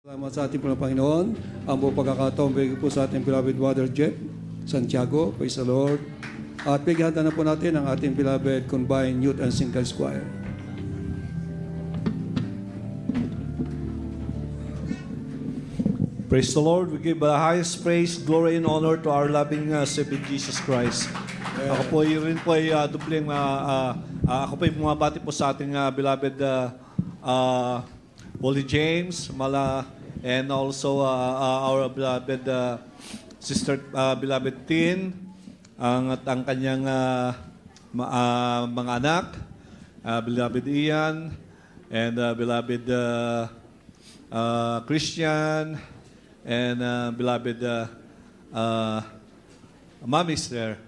Salamat sa ating Panginoon. Ang buong pagkakataon, bigyan po sa ating beloved brother Jeff Santiago. Praise the Lord. At bigyan na po natin ang ating beloved combined youth and singles choir. Praise the Lord. We give the highest praise, glory, and honor to our loving Savior Jesus Christ. Ako po ay dubleng, ako po ay bumabati po sa ating beloved Holy James, and also our beloved sister, beloved Tin, at ang kanyang mga anak, beloved Ian, and beloved Christian, and beloved Mommies there.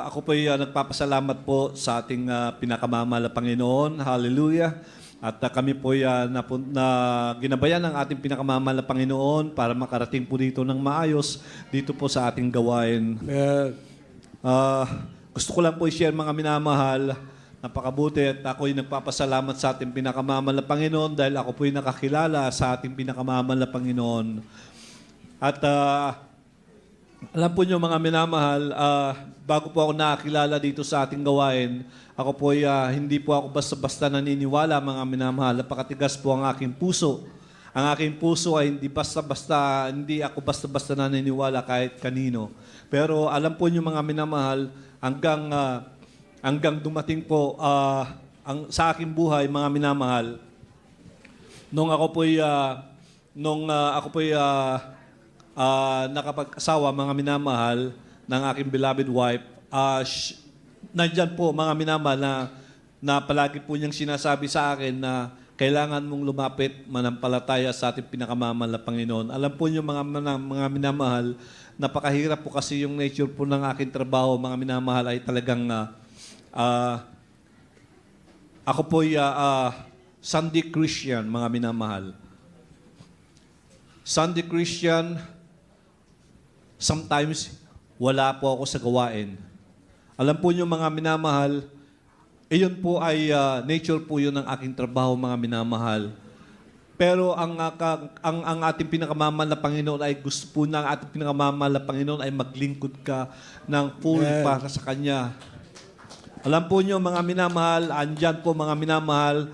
Ako po ay nagpapasalamat po sa ating pinakamamahal na Panginoon. Hallelujah. At kami po ay ginabayan ng ating pinakamamahal na Panginoon para makarating po dito ng maayos dito po sa ating gawain. Gusto ko lang po i-share mga minamahal. Napakabuti at ako ay nagpapasalamat sa ating pinakamamahal na Panginoon dahil ako po ay nakakilala sa ating pinakamamahal na Panginoon. At alam po niyo mga minamahal, bago po ako nakakilala dito sa ating gawain, ako po ay hindi po ako basta-basta naniniwala mga minamahal. Napakatigas po ang aking puso. Ang aking puso ay hindi ako basta-basta naniniwala kahit kanino. Pero alam po niyo mga minamahal, hanggang dumating po sa aking buhay mga minamahal, nung ako po ay nakapag-asawa mga minamahal ng aking beloved wife, nandyan po mga minamahal na palagi po niyang sinasabi sa akin na kailangan mong lumapit manampalataya sa ating pinakamamahal na Panginoon. Alam po niyo mga minamahal, napakahirap po kasi yung nature po ng aking trabaho mga minamahal ay talagang ako po ay Sunday Christian mga minamahal. Sunday Christian, sometimes wala po ako sa gawain. Alam po niyo mga minamahal, iyon po ay nature po yun ng aking trabaho mga minamahal. Pero ang ating pinakamamahal na Panginoon ay gusto po ng ating pinakamamahal na Panginoon ay maglingkod ka ng full para sa Kanya. Alam po niyo mga minamahal, andyan po mga minamahal,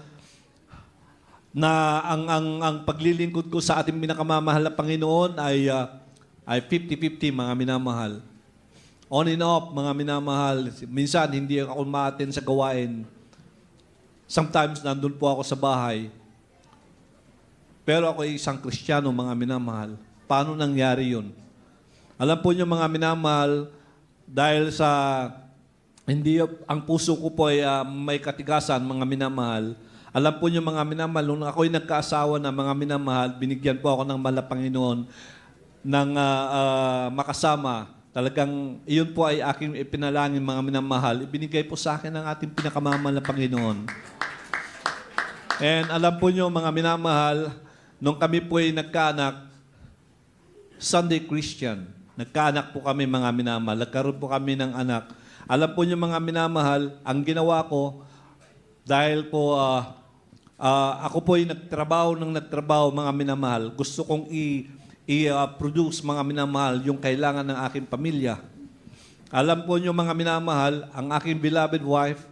na ang paglilingkod ko sa ating pinakamamahal na Panginoon ay 50-50 mga minamahal. On and off mga minamahal. Minsan hindi ako ma-attend sa gawain. Sometimes nandun po ako sa bahay. Pero ako ay isang Kristiyano mga minamahal. Paano nangyari yun? Alam po niyo mga minamahal, dahil sa ang puso ko po ay may katigasan mga minamahal. Alam po niyo mga minamahal, nung ako'y nagkaasawa na mga minamahal, binigyan po ako ng mahal na Panginoon ng makasama. Talagang iyon po ay aking ipinalangin mga minamahal. Ibinigay po sa akin ng ating pinakamamahal na Panginoon. And alam po niyo mga minamahal, nung kami po ay nagkaanak, Sunday Christian, nagkaanak po kami mga minamahal. Nagkaroon po kami ng anak. Alam po niyo mga minamahal, ang ginawa ko, dahil po ako po ay nagtrabaho mga minamahal. Gusto kong i-produce mga minamahal yung kailangan ng aking pamilya. Alam po niyo mga minamahal, ang aking beloved wife,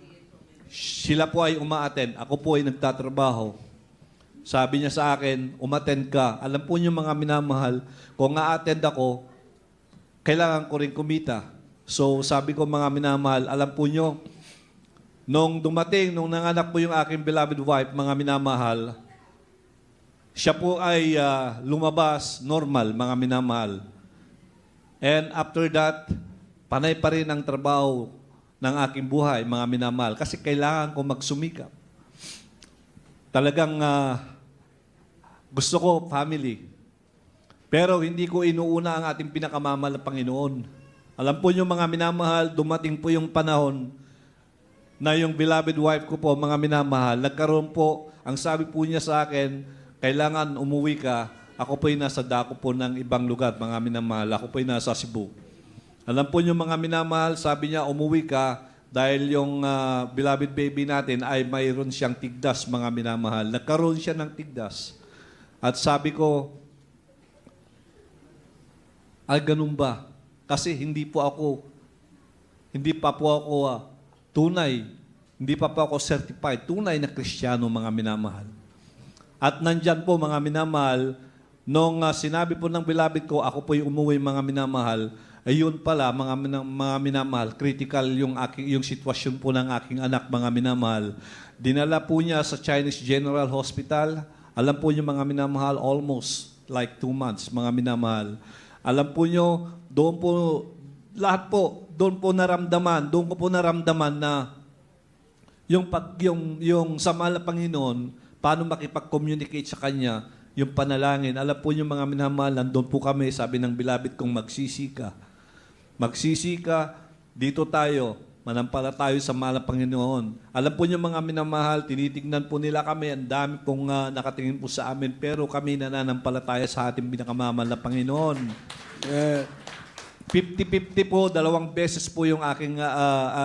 sila po ay umaattend. Ako po ay nagtatrabaho. Sabi niya sa akin, umattend ka. Alam po niyo mga minamahal, kung a-attend ako, kailangan ko rin kumita. So sabi ko mga minamahal, alam po niyo, nung nanganak po yung aking beloved wife, mga minamahal, siya po ay lumabas normal, mga minamahal. And after that, panay pa rin ang trabaho ng aking buhay, mga minamahal. Kasi kailangan ko magsumikap. Talagang gusto ko family. Pero hindi ko inuuna ang ating pinakamamahal na Panginoon. Alam po niyo mga minamahal, dumating po yung panahon na yung beloved wife ko po, mga minamahal, nagkaroon po, ang sabi po niya sa akin, kailangan umuwi ka. Ako po ay nasa dako po ng ibang lugar, mga minamahal. Ako po ay nasa Cebu. Alam po niyo mga minamahal, sabi niya, umuwi ka dahil yung beloved baby natin ay mayroon siyang tigdas, mga minamahal. Nagkaroon siya ng tigdas. At sabi ko, ay ganun ba? Kasi hindi pa po ako tunay, hindi pa po ako certified, tunay na Kristiyano, mga minamahal. At nandyan po, mga minamahal, nung sinabi po ng beloved ko, ako po yung umuwi, mga minamahal, ayun pala, mga minamahal, critical yung sitwasyon po ng aking anak, mga minamahal. Dinala po niya sa Chinese General Hospital. Alam po niyo, mga minamahal, almost like 2 months, mga minamahal. Alam po niyo, doon po, lahat po, doon ko po naramdaman na yung sa mahal na Panginoon, paano makipag-communicate sa Kanya, yung panalangin. Alam po niyo, mga minamahal, nandun po kami, sabi ng beloved kong magsisika. Magsisika, dito tayo, manampala tayo sa mahal na Panginoon. Alam po niyo, mga minamahal, tinitignan po nila kami, ang dami pong nakatingin po sa amin, pero kami nananampalataya sa ating pinakamamahal na Panginoon. 50-50 po, 2 beses po yung aking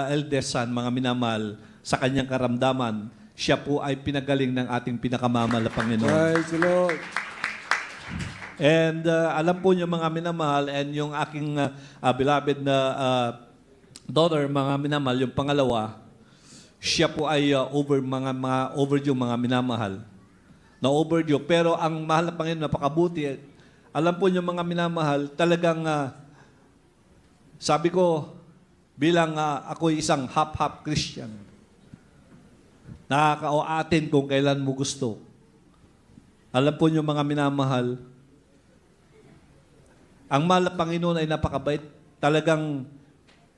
eldest son, mga minamahal, sa kanyang karamdaman. Siya po ay pinagaling ng ating pinakamamahal na Panginoon. Praise the Lord. And alam po niyo, mga minamahal, and yung aking beloved na daughter, mga minamahal, yung pangalawa, siya po ay mga overdue, mga minamahal. Na overdue. Pero ang mahal na Panginoon, napakabuti. Alam po niyo, mga minamahal, talagang sabi ko, bilang ako'y isang half-half Christian, nakakaatin kung kailan mo gusto. Alam po niyo, mga minamahal, ang mahal na Panginoon ay napakabait. Talagang,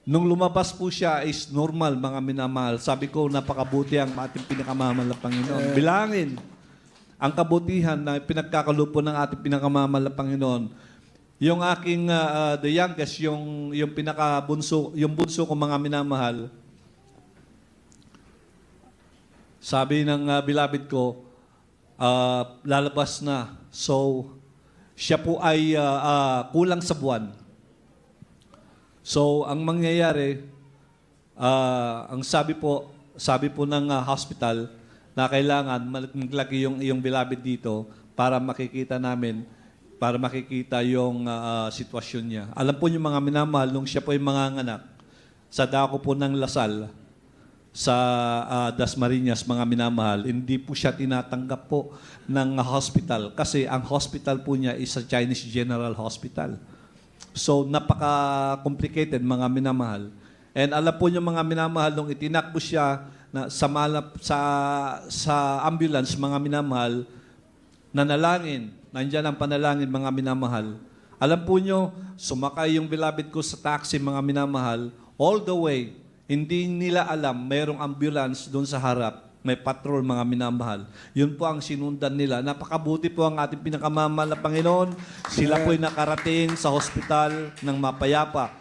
nung lumabas po siya, is normal, mga minamahal. Sabi ko, napakabuti ang ating pinakamamahal na Panginoon. Bilangin ang kabutihan na pinagkakalupo ng ating pinakamamahal na Panginoon. Yung aking, the youngest, yung pinakabunso, yung bunso ko, mga minamahal, sabi ng beloved ko, lalabas na. So, siya po ay kulang sa buwan. So, ang mangyayari, ang sabi po ng hospital na kailangan maglagay yung beloved dito para makikita yung sitwasyon niya. Alam po niyo, mga minamahal, nung siya po ay manganganak, sa dako po ng Lasal, sa Dasmariñas, mga minamahal, hindi po siya tinatanggap po ng hospital kasi ang hospital po niya is sa Chinese General Hospital. So, napaka-complicated, mga minamahal. And alam po niyo, mga minamahal, nung itinakbo siya sa ambulance, mga minamahal, nanalangin. Nandiyan ang panalangin, mga minamahal. Alam po niyo, sumakay yung beloved ko sa taxi, mga minamahal, all the way. Hindi nila alam, mayroong ambulance doon sa harap. May patrol, mga minamahal. Yun po ang sinundan nila. Napakabuti po ang ating pinakamamahal na Panginoon. Sila po ay nakarating sa hospital ng mapayapa.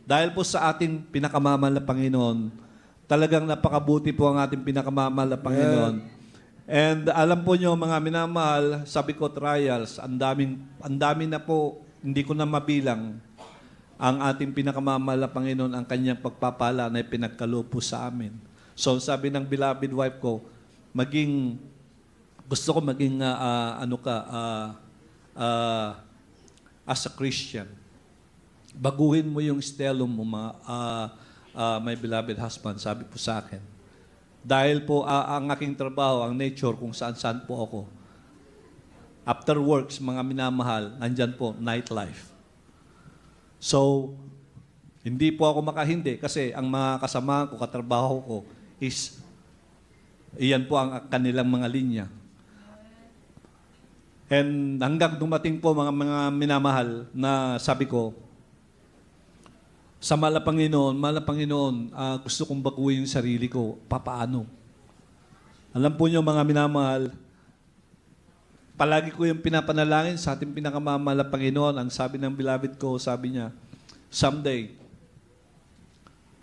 Dahil po sa ating pinakamamahal na Panginoon, talagang napakabuti po ang ating pinakamamahal na Panginoon. And alam po nyo, mga minamahal, sabi ko, trials, ang dami na po, hindi ko na mabilang ang ating pinakamamahal na Panginoon, ang kanyang pagpapala na pinagkalupo sa amin. So, sabi ng beloved wife ko, gusto ko maging, as a Christian. Baguhin mo yung estilo mo, my beloved husband, sabi po sa akin. Dahil po, ang aking trabaho, ang nature, kung saan-saan po ako. After works, mga minamahal, nandyan po, nightlife. So, hindi po ako makahindi kasi ang mga kasama ko, katrabaho ko, is, iyan po ang kanilang mga linya. And hanggang dumating po, mga minamahal, na sabi ko, sa mahal na Panginoon, gusto kong baguhin yung sarili ko. Papaano? Alam po niyo, mga minamahal, palagi ko yung pinapanalangin sa ating pinakamamahal na Panginoon. Ang sabi ng beloved ko, sabi niya, someday,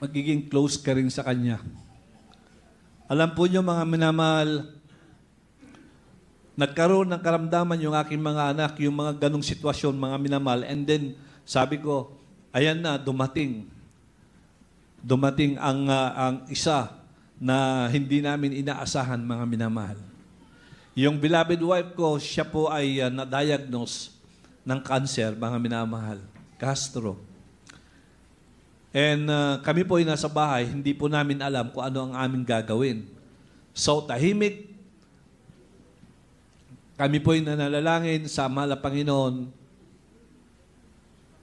magiging close ka rin sa Kanya. Alam po niyo, mga minamahal, nagkaroon ng karamdaman yung aking mga anak, yung mga ganong sitwasyon, mga minamahal. And then, sabi ko, ayan na, dumating ang isa na hindi namin inaasahan, mga minamahal. Yung beloved wife ko, siya po ay na-diagnose ng cancer, mga minamahal. Gastro. And kami po ay nasa bahay, hindi po namin alam kung ano ang aming gagawin. So, tahimik. Kami po ay nanalangin sa mahal na Panginoon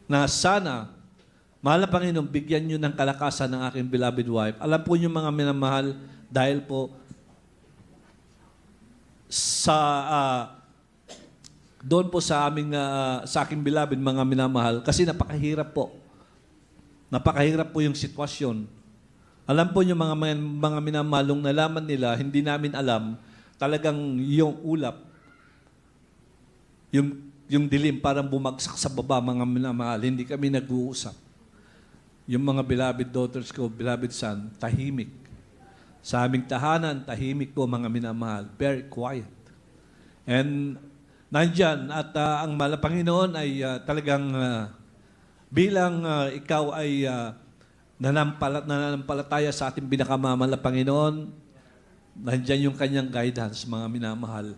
na sana, mahal na Panginoon, bigyan nyo ng kalakasan ng aking beloved wife. Alam po nyo mga minamahal, dahil po doon po sa aking beloved mga minamahal, kasi napakahirap po. Napakahirap po yung sitwasyon. Alam po nyo mga minamahalong nalaman nila, hindi namin alam, talagang yung ulap, yung dilim parang bumagsak sa baba, mga minamahal. Hindi kami nag-uusap. Yung mga beloved daughters ko, beloved son, tahimik. Sa aming tahanan, tahimik po mga minamahal. Very quiet. And nandyan, at ang mahal na Panginoon ay talagang bilang ikaw ay nananampalataya sa ating pinakamamahal na Panginoon, nandyan yung kanyang guidance, mga minamahal.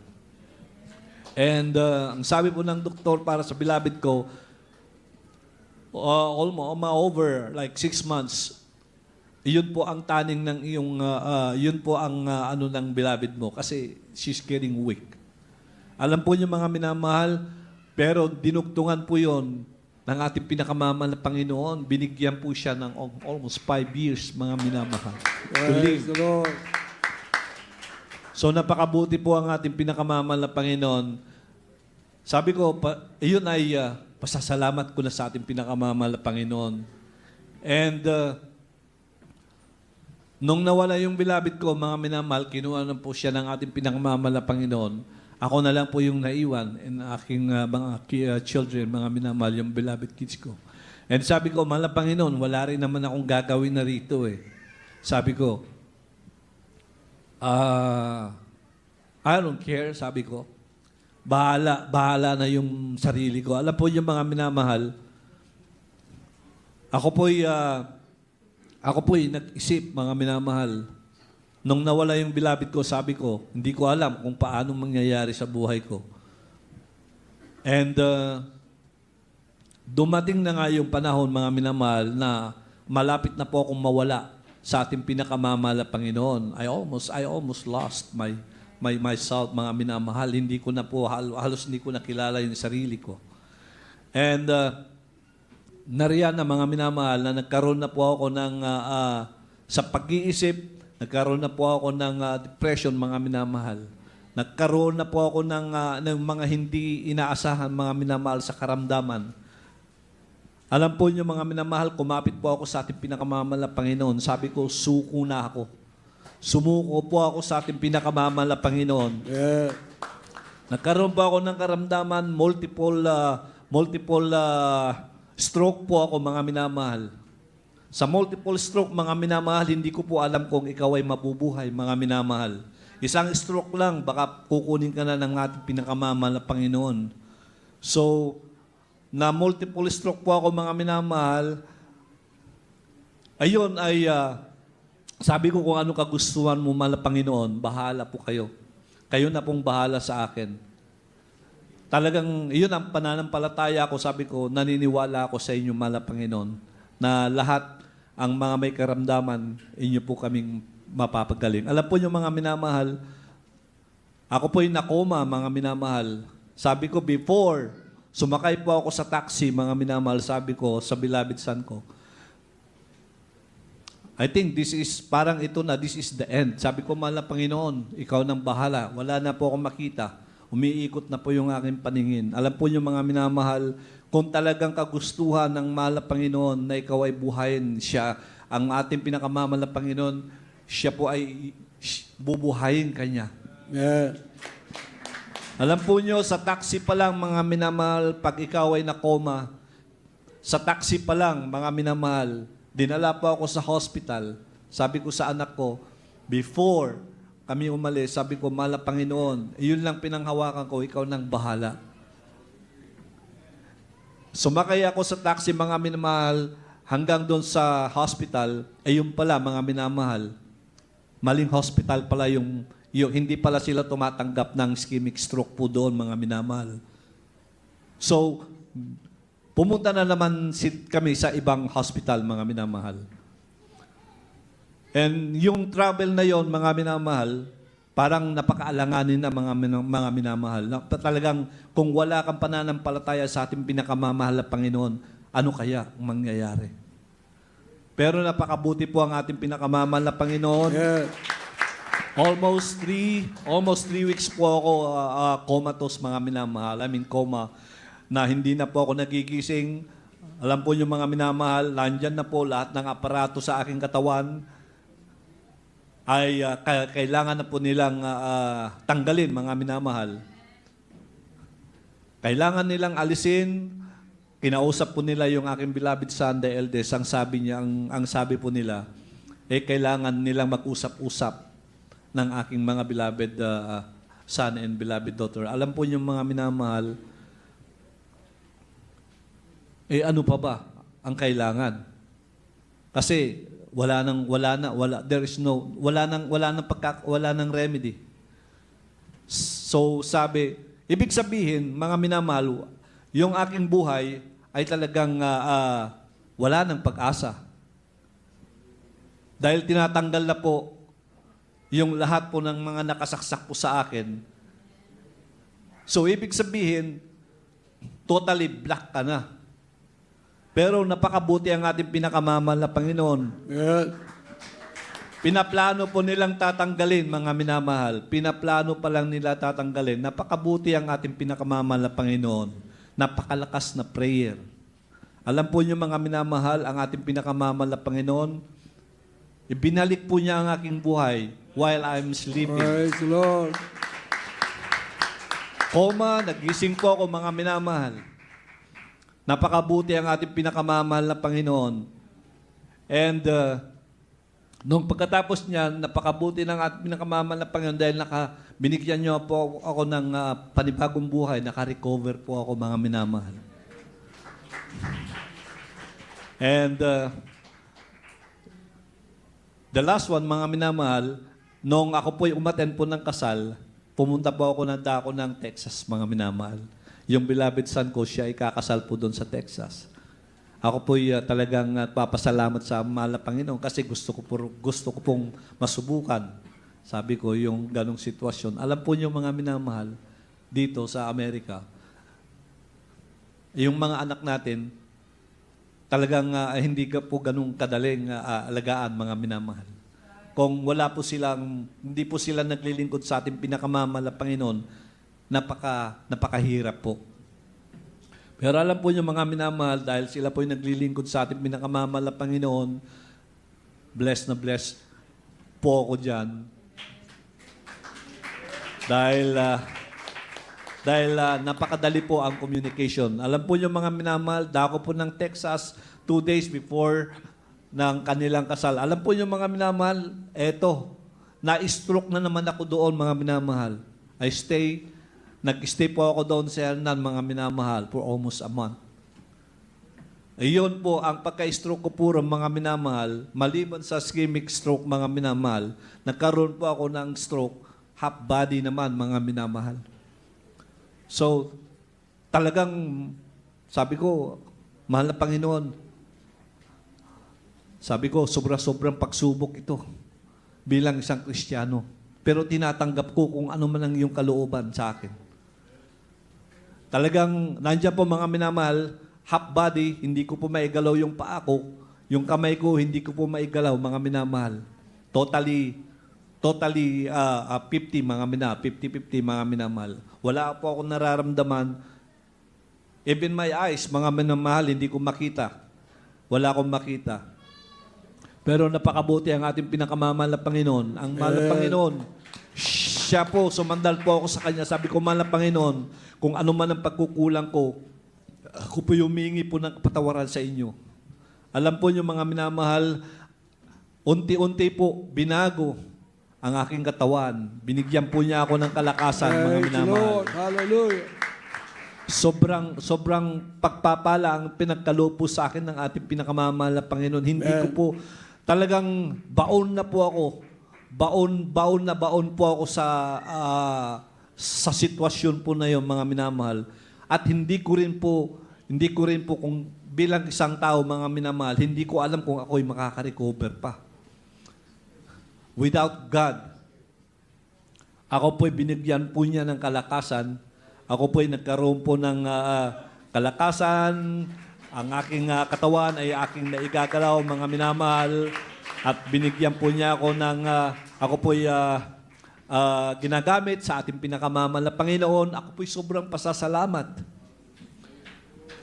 And ang sabi po ng doktor para sa beloved ko, almost over like 6 months, yun po ang taning ng iyong, yun po ang ano ng beloved mo kasi she's getting weak. Alam po niyo mga minamahal, pero dinugtungan po yun ng ating pinakamamahal na Panginoon. Binigyan po siya ng almost 5 years, mga minamahal. To live. Praise the Lord. So napakabuti po ang ating pinakamamahal na Panginoon. Sabi ko, iyon ay pasasalamat ko na sa ating pinakamamahal na Panginoon. And nung nawala yung beloved ko, mga minamahal, kinuha na po siya ng ating pinakamamahal na Panginoon. Ako na lang po yung naiwan in aking mga children, mga minamahal, yung beloved kids ko. And sabi ko, mahal na Panginoon, wala rin naman akong gagawin na rito eh. Sabi ko, I don't care, sabi ko. Bahala na yung sarili ko. Alam po yung mga minamahal, ako po'y nag-isip, mga minamahal. Nung nawala yung beloved ko, sabi ko, hindi ko alam kung paano mangyayari sa buhay ko. And dumating na nga yung panahon, mga minamahal, na malapit na po akong mawala sa ating pinakamamahal na Panginoon. I almost lost myself, mga minamahal. Hindi ko na po, halos hindi ko nakilala yung sarili ko. And nariyan na mga minamahal na nagkaroon na po ako ng, sa pag-iisip, nagkaroon na po ako ng depression, mga minamahal. Nagkaroon na po ako ng mga hindi inaasahan, mga minamahal, sa karamdaman. Alam po niyo, mga minamahal, kumapit po ako sa ating pinakamamahal na Panginoon. Sabi ko, suko na ako. Sumuko po ako sa ating pinakamamahal na Panginoon. Yeah. Nagkaroon po ako ng karamdaman, multiple stroke po ako, mga minamahal. Sa multiple stroke, mga minamahal, hindi ko po alam kung ikaw ay mabubuhay, mga minamahal. Isang stroke lang, baka kukunin ka na ng ating pinakamamahal na Panginoon. So, na multiple stroke po ako, mga minamahal, ayun ay, sabi ko kung ano kagustuhan mo, mahal na Panginoon, bahala po kayo. Kayo na pong bahala sa akin. Talagang, iyon ang pananampalataya ko, sabi ko, naniniwala ako sa inyo, mahal na Panginoon, na lahat ang mga may karamdaman, inyo po kaming mapapagaling. Alam po niyo, mga minamahal, ako po'y nakoma, mga minamahal. Sabi ko, before, sumakay po ako sa taxi, mga minamahal, sabi ko sa beloved son ko, I think this is the end. Sabi ko, mahal na Panginoon, ikaw nang bahala. Wala na po akong makita. Umiikot na po yung aking paningin. Alam po niyo, mga minamahal, kung talagang kagustuhan ng mahal na Panginoon na ikaw ay buhayin siya, ang ating pinakamamahal na Panginoon, siya po ay bubuhayin kanya. Yeah. Alam po niyo, sa taxi pa lang, mga minamahal, pag ikaw ay nakoma, sa taxi pa lang, mga minamahal, dinala pa ako sa hospital. Sabi ko sa anak ko, before kami umalis, sabi ko, mahal na Panginoon, yun lang pinanghawakan ko, ikaw nang bahala. Sumakay ako sa taxi, mga minamahal, hanggang doon sa hospital, ayun pala, mga minamahal, maling hospital pala yung hindi pala sila tumatanggap ng ischemic stroke po doon, mga minamahal. So, pumunta na naman kami sa ibang hospital, mga minamahal. And yung travel na yon, mga minamahal, parang napakaalanganin na mga minamahal. Na talagang kung wala kang pananampalataya sa ating pinakamamahal na Panginoon, ano kaya ang mangyayari? Pero napakabuti po ang ating pinakamamahal na Panginoon. Yes. Almost three weeks po ako comatose, mga minamahal. I mean, coma, na hindi na po ako nagigising. Alam po yung mga minamahal, nandyan na po lahat ng aparato sa aking katawan ay kailangan na po nilang tanggalin, mga minamahal. Kailangan nilang alisin. Kinausap po nila yung aking beloved son, the eldest. Ang sabi po nila, kailangan nilang mag-usap-usap ng aking mga beloved son and beloved daughter. Alam po yung mga minamahal, ano pa ba ang kailangan? Kasi wala nang remedy. So sabi, ibig sabihin, mga minamahal, yung aking buhay ay talagang wala nang pag-asa. Dahil tinatanggal na po yung lahat po ng mga nakasaksak po sa akin. So, ibig sabihin, totally black ka na. Pero napakabuti ang ating pinakamamahal na Panginoon. Yes. Pinaplano po nilang tatanggalin, mga minamahal. Pinaplano pa lang nila tatanggalin. Napakabuti ang ating pinakamamahal na Panginoon. Napakalakas na prayer. Alam po niyo, mga minamahal, ang ating pinakamamahal na Panginoon, ibinalik po niya ang aking buhay while I'm sleeping. Praise the Lord. Koma, nagising po ako, mga minamahal. Napakabuti ang ating pinakamamahal na Panginoon. And nung pagkatapos niya, napakabuti ng ating pinakamamahal na Panginoon dahil binigyan niyo po ako ng panibagong buhay, naka-recover po ako, mga minamahal. And the last one, mga minamahal, nung ako po'y umattend po ng kasal, pumunta po ako ng Texas, mga minamahal. Yung beloved son ko, siya ay kakasal po doon sa Texas. Ako po'y talagang papasalamat sa mahal na Panginoon kasi gusto ko pong masubukan. Sabi ko, yung ganong sitwasyon. Alam po niyo, mga minamahal, dito sa Amerika, yung mga anak natin, talagang hindi ka po ganong kadaling alagaan, mga minamahal. Kung hindi po sila naglilingkod sa ating pinakamamahal na Panginoon, napakahirap po. Pero alam po niyo, mga minamahal, dahil sila po yung naglilingkod sa ating pinakamamahal na Panginoon, blessed na blessed po ako dyan. Dahil napakadali po ang communication. Alam po niyo, mga minamahal, dako po ng Texas 2 days before ng kanilang kasal. Alam po niyo, mga minamahal, na-stroke na naman ako doon, mga minamahal. Nag-stay po ako doon sa Hernan, mga minamahal, for almost a month. Iyon po, ang pagka-stroke ko puro, mga minamahal, maliban sa ischemic stroke, mga minamahal, nagkaroon po ako ng stroke, half body naman, mga minamahal. So, talagang, sabi ko, mahal na Panginoon, sabi ko, sobrang pagsubok ito bilang isang Kristiyano. Pero tinatanggap ko kung ano man ang iyong kalooban sa akin. Talagang, nandiyan po, mga minamahal, half body, hindi ko po maigalaw yung paa ko. Yung kamay ko, hindi ko po maigalaw, mga minamahal. Totally 50, 50-50, mga minamahal. Wala po akong nararamdaman. Even my eyes, mga minamahal, hindi ko makita. Wala akong makita. Pero napakabuti ang ating pinakamamahal na Panginoon. Ang mahal na Panginoon, siya po, sumandal po ako sa Kanya. Sabi ko, mahal na Panginoon, kung ano man ang pagkukulang ko, ako po humingi po ng kapatawaran sa inyo. Alam po niyo, mga minamahal, unti-unti po, binago ang aking katawan. Binigyan po niya ako ng kalakasan, mga minamahal. Lord. Hallelujah. Sobrang pagpapala ang pinagkaloob po sa akin ng ating pinakamamahal na Panginoon. Hindi ko po, talagang baon na po ako baon na baon po ako sa sitwasyon po na yon, mga minamahal. At hindi ko rin po kung bilang isang tao, mga minamahal, hindi ko alam kung ako'y makaka-recover pa. Without God, ako po'y binigyan po niya ng kalakasan. Ako po'y nagkaroon po ng kalakasan. Ang aking katawan ay aking naigagalaw, mga minamahal. At binigyan po niya ako ng, ako po'y ginagamit sa ating pinakamamahal na Panginoon. Ako po'y sobrang pasasalamat.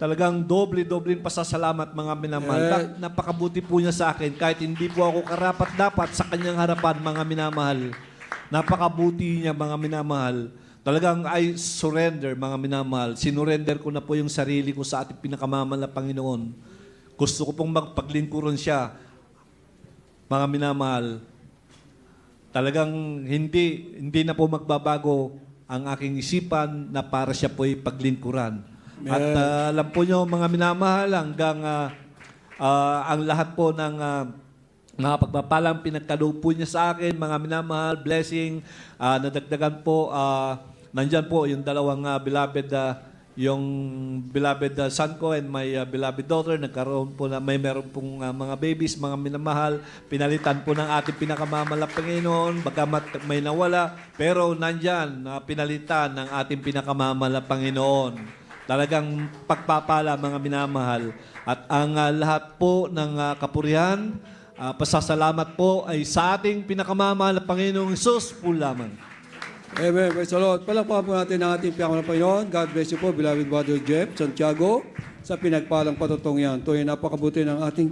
Talagang doble-dobleng pasasalamat, mga minamahal. Napakabuti po niya sa akin. Kahit hindi po ako karapat-dapat sa kanyang harapan, mga minamahal. Napakabuti niya, mga minamahal. Talagang I surrender, mga minamahal. Sinurrender ko na po yung sarili ko sa ating pinakamamahal na Panginoon. Gusto ko pong magpaglingkuran siya, mga minamahal. Talagang hindi na po magbabago ang aking isipan na para siya po'y paglingkuran. At alam po nyo, mga minamahal, hanggang ang lahat po ng mga pagpapalang pinagkaloob po niya sa akin, mga minamahal, blessing, nadagdagan po, nandyan po yung dalawang beloved, yung beloved son ko and my beloved daughter, nagkaroon po na meron pong mga babies, mga minamahal, pinalitan po ng ating pinakamamahal na Panginoon, bagamat may nawala, pero nandyan, pinalitan ng ating pinakamamahal na Panginoon. Talagang pagpapala, mga minamahal. At ang lahat po ng kapurihan, pasasalamat po ay sa ating pinakamamahal na Panginoong Hesus po lamang. Amen. Praise the Lord. Palakpakan po natin ang ating pinakamahal na Panginoon. God bless you po, beloved Brother Jeff Santiago, sa pinagpalang patutong yan. Ito ay napakabuti ng ating